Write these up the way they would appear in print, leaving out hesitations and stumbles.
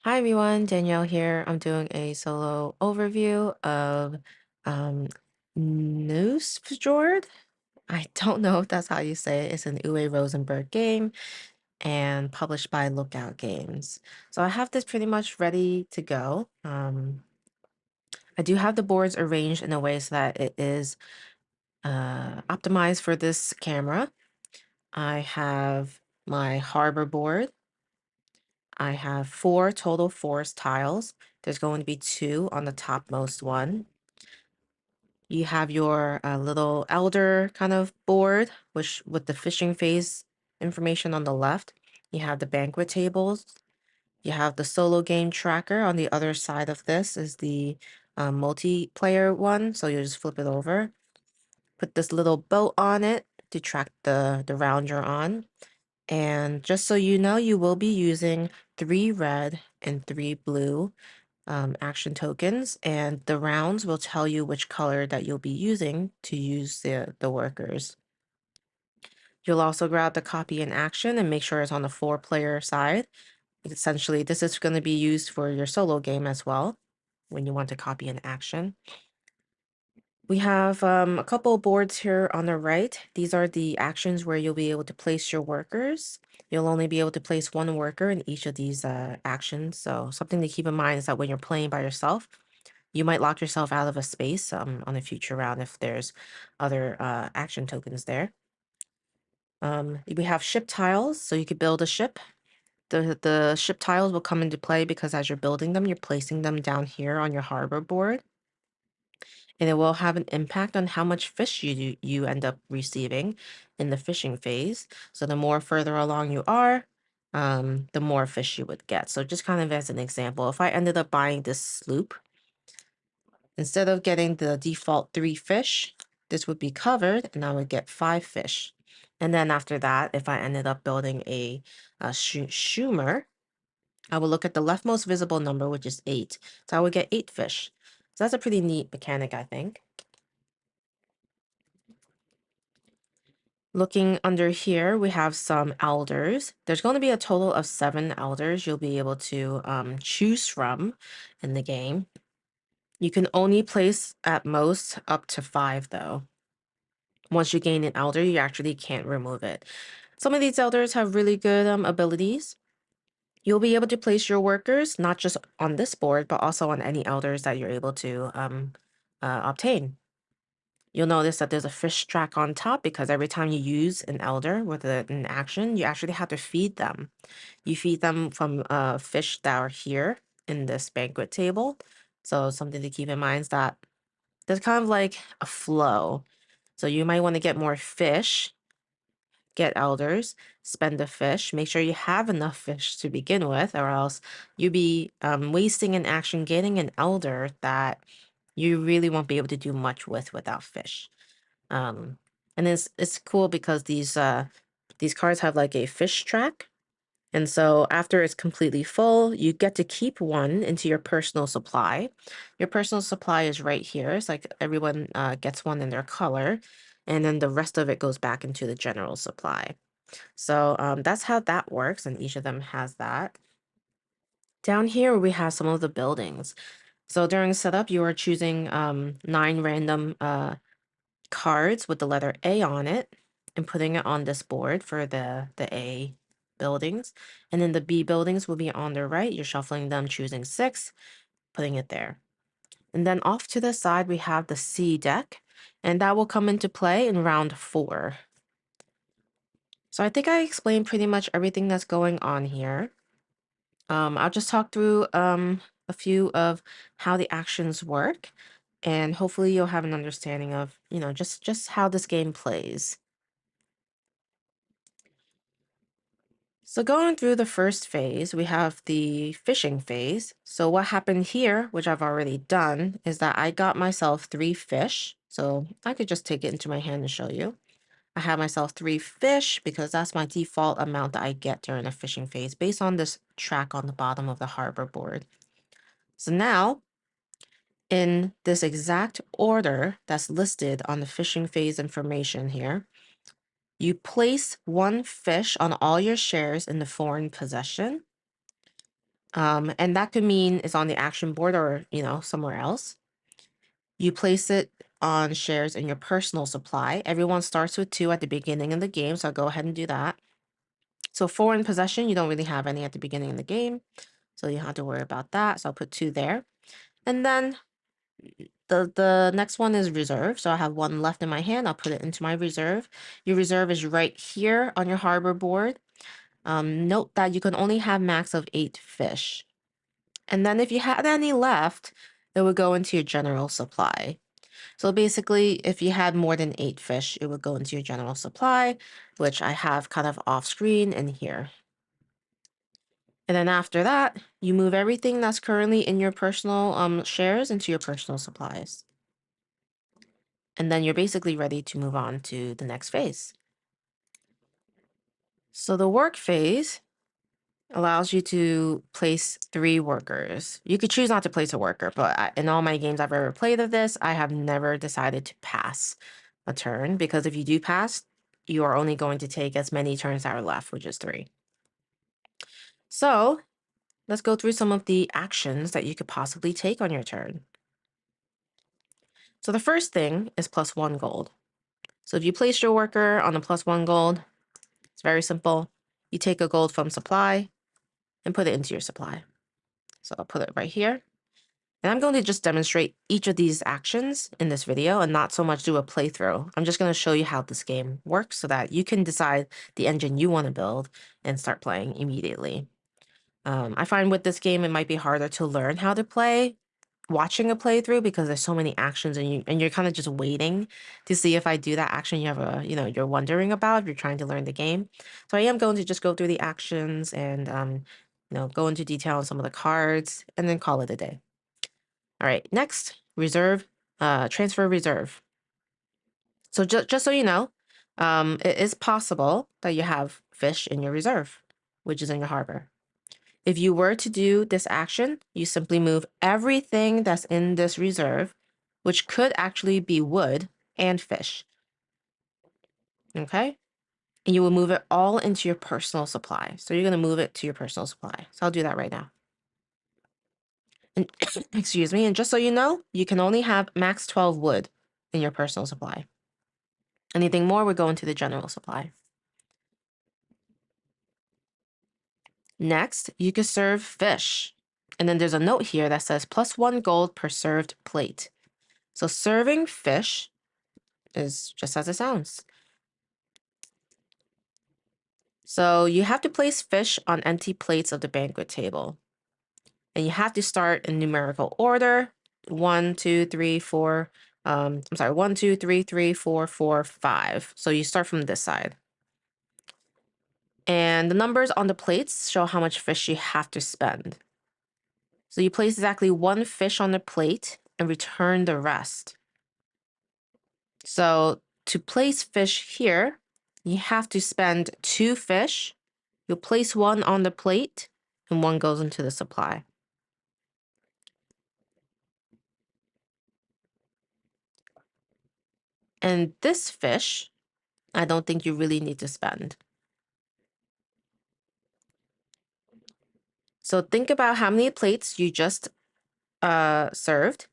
Hi everyone, Danielle here. I'm doing a solo overview of um, Nusfjord. I don't know if that's how you say it. It's an Uwe Rosenberg game and published by Lookout Games. So I have this pretty much ready to go. I do have the boards arranged in a way so that it is optimized for this camera. I have my harbor board. I have four total forest tiles. There's going to be two on the topmost one. You have your little elder kind of board, which with the fishing phase information on the left. You have the banquet tables. You have the solo game tracker on the other side of this is the multiplayer one. So you just flip it over. Put this little boat on it to track the round you're on. And just so you know, you will be using 3 red and 3 blue action tokens, and the rounds will tell you which color that you'll be using to use the workers. You'll also grab the copy in action and make sure it's on the 4-player side. Essentially, this is going to be used for your solo game as well when you want to copy in action. We have a couple boards here on the right. These are the actions where you'll be able to place your workers. You'll only be able to place one worker in each of these actions. So something to keep in mind is that when you're playing by yourself, you might lock yourself out of a space on a future round if there's other action tokens there. We have ship tiles, so you could build a ship. The ship tiles will come into play because as you're building them, you're placing them down here on your harbor board. And it will have an impact on how much fish you end up receiving in the fishing phase. So the more further along you are, the more fish you would get. So just kind of as an example, if I ended up buying this sloop, instead of getting the default 3 fish, this would be covered and I would get 5 fish. And then after that, if I ended up building a Schumer, I would look at the leftmost visible number, which is 8. So I would get 8 fish. So that's a pretty neat mechanic, I think. Looking under here, we have some elders. There's going to be a total of 7 elders you'll be able to choose from in the game. You can only place at most up to 5, though. Once you gain an elder, you actually can't remove it. Some of these elders have really good abilities. You'll be able to place your workers, not just on this board, but also on any elders that you're able to obtain. You'll notice that there's a fish track on top because every time you use an elder with an action, you actually have to feed them. You feed them from fish that are here in this banquet table. So something to keep in mind is that there's kind of like a flow. So you might want to get more fish, get elders, spend the fish, make sure you have enough fish to begin with, or else you'd be wasting an action getting an elder that you really won't be able to do much with without fish. Um, and it's cool because these cards have like a fish track. And so after it's completely full, you get to keep one into your personal supply. Your personal supply is right here. It's like everyone gets one in their color, and then the rest of it goes back into the general supply. So that's how that works, and each of them has that. Down here, we have some of the buildings. So during setup, you are choosing 9 random cards with the letter A on it and putting it on this board for the A buildings. And then the B buildings will be on the right. You're shuffling them, choosing 6, putting it there. And then off to the side, we have the C deck, and that will come into play in round 4. So I think I explained pretty much everything that's going on here. I'll just talk through a few of how the actions work, and hopefully you'll have an understanding of, just how this game plays. So going through the first phase, we have the fishing phase. So what happened here, which I've already done, is that I got myself 3 fish. So I could just take it into my hand and show you. I have myself 3 fish because that's my default amount that I get during the fishing phase based on this track on the bottom of the harbor board. So now, in this exact order that's listed on the fishing phase information here, you place 1 fish on all your shares in the foreign possession. And that could mean it's on the action board or, somewhere else. You place it on shares in your personal supply. Everyone starts with 2 at the beginning of the game, so I'll go ahead and do that. So 4 in possession, you don't really have any at the beginning of the game, so you don't have to worry about that. So I'll put 2 there. And then the next one is reserve. So I have 1 left in my hand. I'll put it into my reserve. Your reserve is right here on your harbor board. Note that you can only have max of 8 fish. And then if you had any left, it would go into your general supply. So basically, if you had more than 8 fish, it would go into your general supply, which I have kind of off screen in here. And then after that, you move everything that's currently in your personal shares into your personal supplies. And then you're basically ready to move on to the next phase. So the work phase allows you to place 3 workers. You could choose not to place a worker, but in all my games I've ever played of this, I have never decided to pass a turn, because if you do pass, you are only going to take as many turns that are left, which is 3. So let's go through some of the actions that you could possibly take on your turn. So the first thing is +1 gold. So if you place your worker on a +1 gold, it's very simple. You take a gold from supply and put it into your supply. So I'll put it right here. And I'm going to just demonstrate each of these actions in this video and not so much do a playthrough. I'm just going to show you how this game works so that you can decide the engine you want to build and start playing immediately. I find with this game, it might be harder to learn how to play watching a playthrough because there's so many actions and you're kind of just waiting to see if I do that action you're wondering about if you're trying to learn the game. So I am going to just go through the actions and go into detail on some of the cards and then call it a day. All right, next, reserve, transfer reserve. So just so you know, it is possible that you have fish in your reserve, which is in your harbor. If you were to do this action, you simply move everything that's in this reserve, which could actually be wood and fish. Okay? And you will move it all into your personal supply. So you're going to move it to your personal supply. So I'll do that right now. And excuse me. And just so you know, you can only have max 12 wood in your personal supply. Anything more would go into the general supply. Next, you could serve fish. And then there's a note here that says +1 gold per served plate. So serving fish is just as it sounds. So you have to place fish on empty plates of the banquet table. And you have to start in numerical order. 1, 2, 3, 4. I'm sorry, 1, 2, 3, 3, 4, 4, 5. So you start from this side. And the numbers on the plates show how much fish you have to spend. So you place exactly 1 fish on the plate and return the rest. So to place fish here, you have to spend 2 fish. You'll place 1 on the plate and 1 goes into the supply. And this fish, I don't think you really need to spend. So think about how many plates you just served.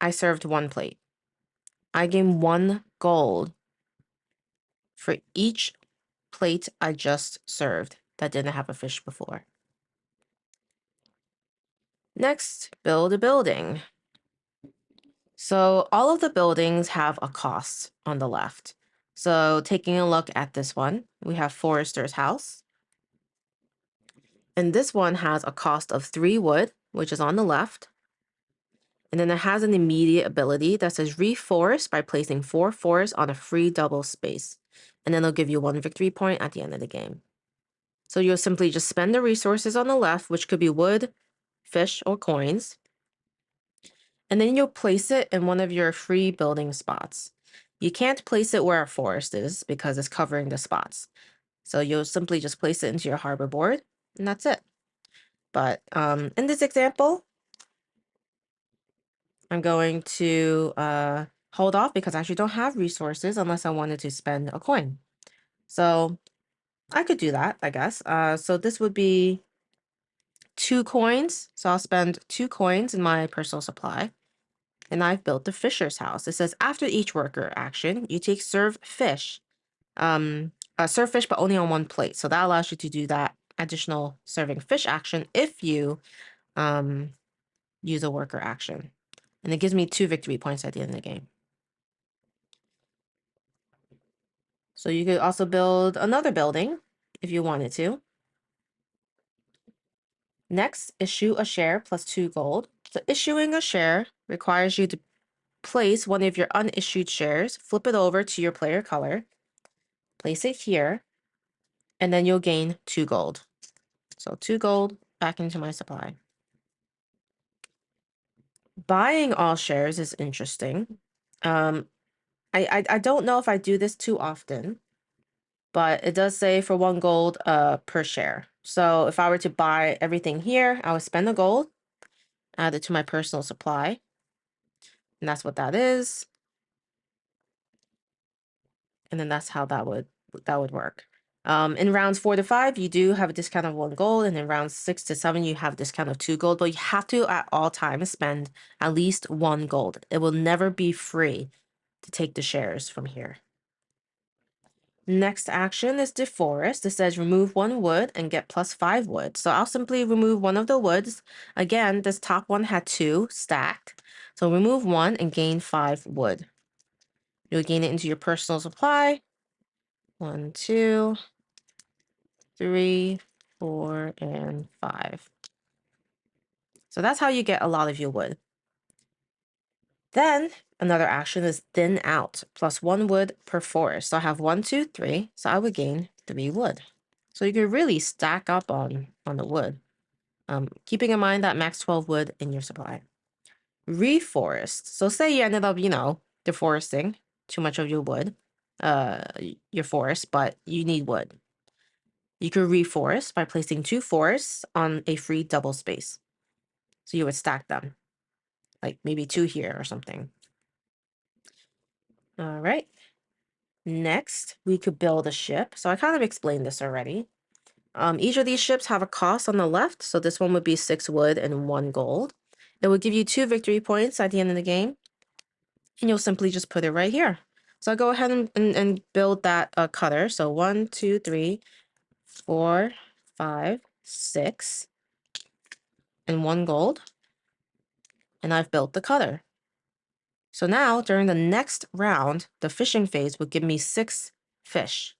I served 1 plate. I gain 1 gold for each plate I just served that didn't have a fish before. Next, build a building. So all of the buildings have a cost on the left. So taking a look at this one, we have Forester's house. And this one has a cost of 3 wood, which is on the left. And then it has an immediate ability that says reforest by placing 4 forests on a free double space. And then it'll give you 1 victory point at the end of the game. So you'll simply just spend the resources on the left, which could be wood, fish, or coins. And then you'll place it in one of your free building spots. You can't place it where a forest is because it's covering the spots. So you'll simply just place it into your harbor board, and that's it. But in this example, I'm going to hold off because I actually don't have resources unless I wanted to spend a coin. So I could do that, I guess. So this would be 2 coins. So I'll spend 2 coins in my personal supply. And I've built the fisher's house. It says after each worker action, you take serve fish. Serve fish, but only on 1 plate. So that allows you to do that additional serving fish action if you use a worker action. And it gives me 2 victory points at the end of the game. So you could also build another building if you wanted to. Next, issue a share plus 2 gold. So issuing a share requires you to place one of your unissued shares, flip it over to your player color, place it here, and then you'll gain 2 gold. So 2 gold back into my supply. Buying all shares is interesting. I don't know if I do this too often, but it does say for 1 gold per share. So if I were to buy everything here, I would spend the gold, add it to my personal supply, and that's what that is. And then that's how that would work. In rounds 4 to 5, you do have a discount of 1 gold, and in rounds 6 to 7, you have a discount of 2 gold, but you have to at all times spend at least 1 gold. It will never be free to take the shares from here. Next action is deforest. It says remove 1 wood and get plus 5 wood. So I'll simply remove one of the woods. Again, this top one had 2 stacked. So remove 1 and gain 5 wood. You'll gain it into your personal supply. 1, 2, 3, 4, and 5. So that's how you get a lot of your wood. Then another action is thin out, plus 1 wood per forest. So I have 1, 2, 3. So I would gain 3 wood. So you can really stack up on the wood. Keeping in mind that max 12 wood in your supply. Reforest. So say you ended up, deforesting too much of your wood, your forest, but you need wood. You could reforest by placing 2 forests on a free double space. So you would stack them, like maybe 2 here or something. All right. Next, we could build a ship. So I kind of explained this already. Each of these ships have a cost on the left. So this one would be 6 wood and 1 gold. It would give you 2 victory points at the end of the game. And you'll simply just put it right here. So I'll go ahead and build that cutter. So 1, 2, 3, 4, 5, 6, and 1 gold. And I've built the cutter. So now, during the next round, the fishing phase would give me 6 fish.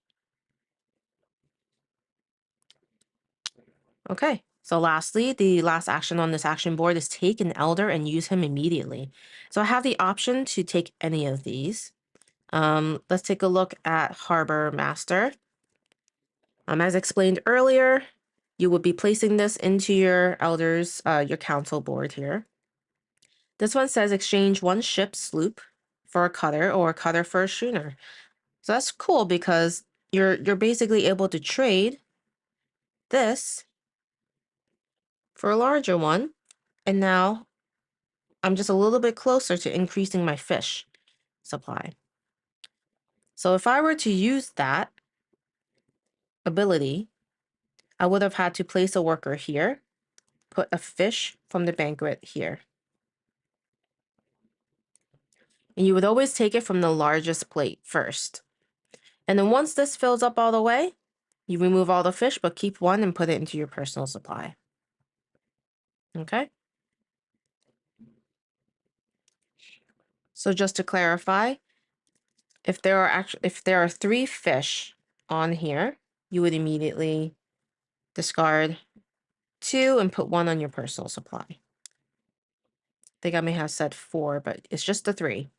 Okay, so lastly, the last action on this action board is take an elder and use him immediately. So I have the option to take any of these. Let's take a look at Harbor Master. As explained earlier, you would be placing this into your elders, your council board here. This one says exchange 1 ship sloop for a cutter or a cutter for a schooner. So that's cool because you're basically able to trade this for a larger one. And now I'm just a little bit closer to increasing my fish supply. So if I were to use that ability, I would have had to place a worker here, put a fish from the banquet here. And you would always take it from the largest plate first. And then once this fills up all the way, you remove all the fish, but keep 1 and put it into your personal supply. Okay? So just to clarify, if there are 3 fish on here, you would immediately discard 2 and put 1 on your personal supply. I think I may have said 4, but it's just the 3.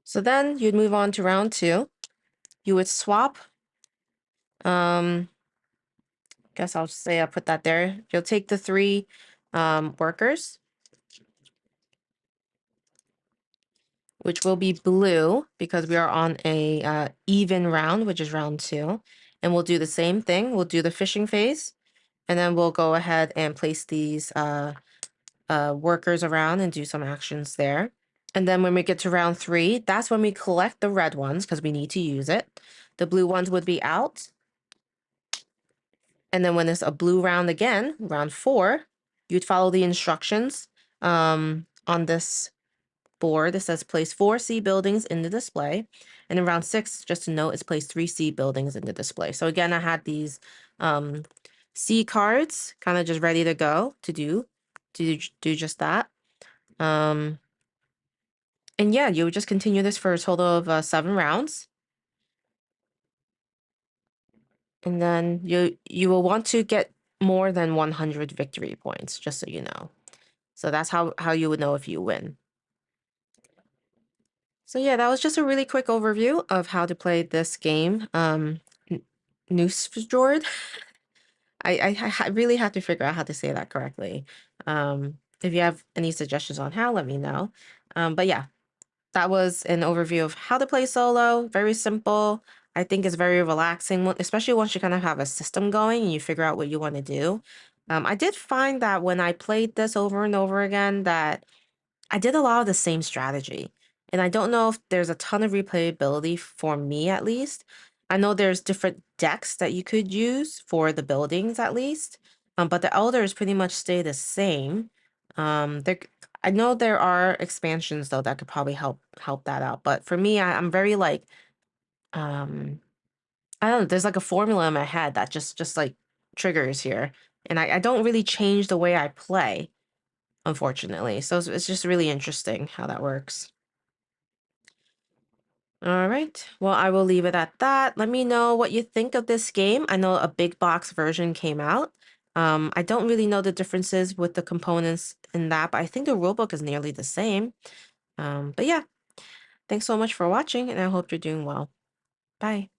So then you'd move on to round 2. You would swap. Guess I'll say I put that there. You'll take the 3 workers, which will be blue because we are on a even round, which is round 2. And we'll do the same thing. We'll do the fishing phase, and then we'll go ahead and place these workers around and do some actions there. And then when we get to round 3, that's when we collect the red ones because we need to use it. The blue ones would be out. And then when it's a blue round again, round 4, you'd follow the instructions on this board. It says place 4 C buildings in the display. And in round 6, just to note, it's place 3 C buildings in the display. So again, I had these um, C cards kind of just ready to go to do just that. And yeah, you would just continue this for a total of 7 rounds. And then you will want to get more than 100 victory points, just so you know. So that's how you would know if you win. So yeah, that was just a really quick overview of how to play this game. Nusfjord. I really have to figure out how to say that correctly. If you have any suggestions on how, let me know. But yeah, that was an overview of how to play solo. Very simple. I think it's very relaxing, especially once you kind of have a system going and you figure out what you want to do. I did find that when I played this over and over again, that I did a lot of the same strategy. And I don't know if there's a ton of replayability for me at least. I know there's different decks that you could use for the buildings at least. But the elders pretty much stay the same. There I know there are expansions though that could probably help that out. But for me, I'm very like um I don't know, there's like a formula in my head that just like triggers here. And I don't really change the way I play, unfortunately. So it's just really interesting how that works. All right. Well, I will leave it at that. Let me know what you think of this game. I know a big box version came out. I don't really know the differences with the components in that, but I think the rulebook is nearly the same. But yeah, thanks so much for watching, and I hope you're doing well. Bye.